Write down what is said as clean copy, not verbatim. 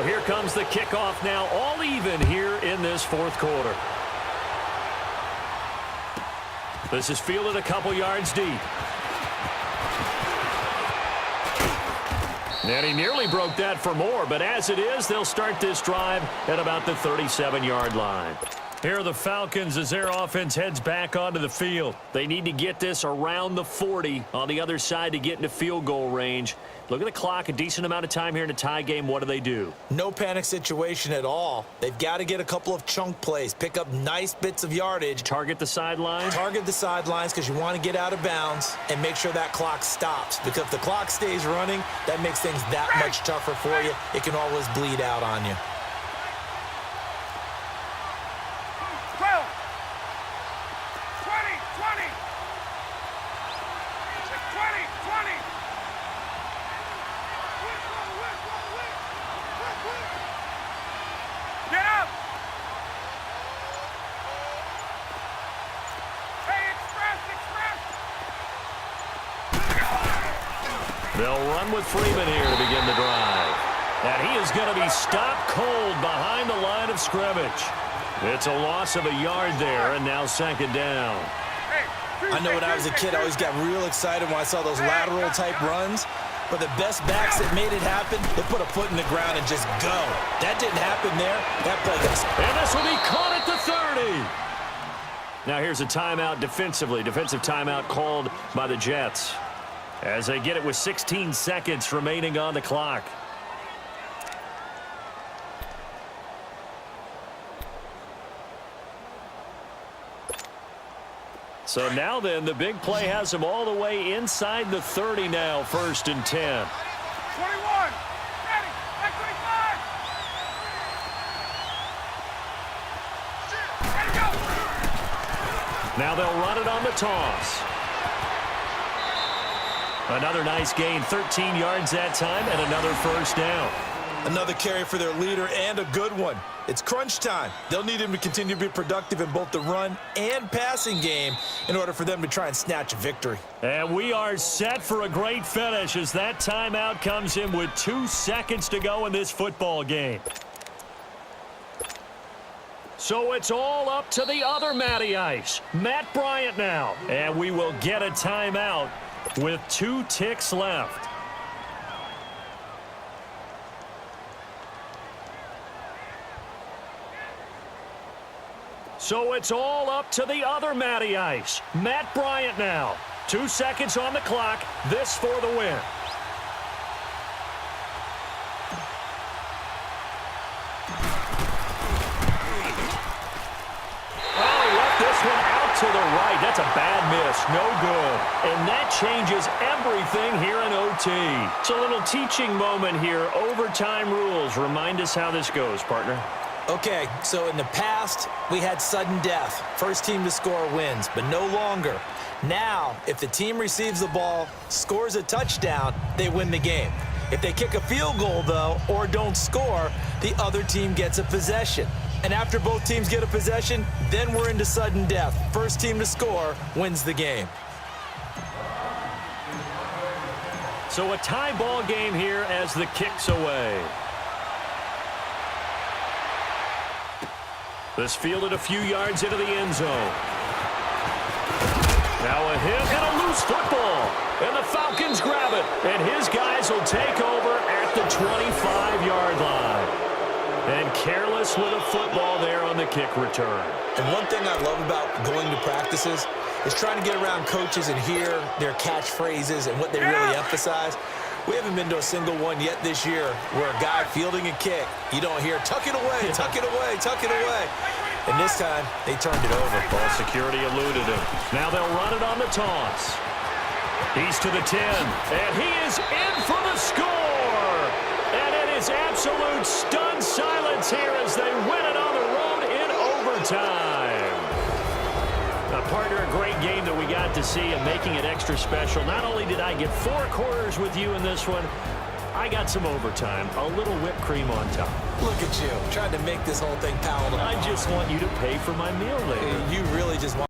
So here comes the kickoff now, all even here in this fourth quarter. This is fielded a couple yards deep. And he nearly broke that for more, but as it is, they'll start this drive at about the 37-yard line. Here are the Falcons as their offense heads back onto the field. They need to get this around the 40 on the other side to get into field goal range. Look at the clock, a decent amount of time here in a tie game. What do? No panic situation at all. They've got to get a couple of chunk plays, pick up nice bits of yardage. Target the sidelines? Target the sidelines because you want to get out of bounds and make sure that clock stops. Because if the clock stays running, that makes things that much tougher for you. It can always bleed out on you. They'll run with Freeman here to begin the drive. And he is going to be stopped cold behind the line of scrimmage. It's a loss of a yard there, and now second down. I know when I was a kid, I always got real excited when I saw those lateral-type runs. But the best backs that made it happen, they put a foot in the ground and just go. That didn't happen there. That play got... And this will be caught at the 30. Now here's a timeout defensively. Defensive timeout called by the Jets, as they get it with 16 seconds remaining on the clock. So now then, the big play has them all the way inside the 30 now, 1st and 10. 21, ready, back 25. Ready, go. Now they'll run it on the toss. Another nice gain, 13 yards that time, and another first down. Another carry for their leader, and a good one. It's crunch time. They'll need him to continue to be productive in both the run and passing game in order for them to try and snatch a victory. And we are set for a great finish as that timeout comes in with 2 seconds to go in this football game. So it's all up to the other Matty Ice, Matt Bryant now. And we will get a timeout with 2 ticks left. So it's all up to the other Matty Ice, Matt Bryant now. 2 seconds on the clock, this for the win. To the right. That's a bad miss. No good. And that changes everything here in OT. It's a little teaching moment here. Overtime rules. Remind us how this goes, partner. Okay, so in the past, we had sudden death. First team to score wins, but no longer. Now, if the team receives the ball, scores a touchdown, they win the game. If they kick a field goal, though, or don't score, the other team gets a possession. And after both teams get a possession, then we're into sudden death. First team to score wins the game. So a tie ball game here as the kick's away. This fielded a few yards into the end zone. Now a hit and a loose football. And the Falcons grab it. And his guys will take over at the 25-yard line. And careless with a football there on the kick return. And one thing I love about going to practices is trying to get around coaches and hear their catchphrases and what they really emphasize. We haven't been to a single one yet this year where a guy fielding a kick, you don't hear, tuck it away, tuck it away, tuck it away. And this time, they turned it over. Ball security eluded him. Now they'll run it on the toss. He's to the 10, and he is in for the score. And it is absolute stunned silence here as they win it on the road in overtime. Partner, a great game that we got to see and making it extra special. Not only did I get 4 quarters with you in this one, I got some overtime, a little whipped cream on top. Look at you, trying to make this whole thing palatable. I just want you to pay for my meal later. You really just want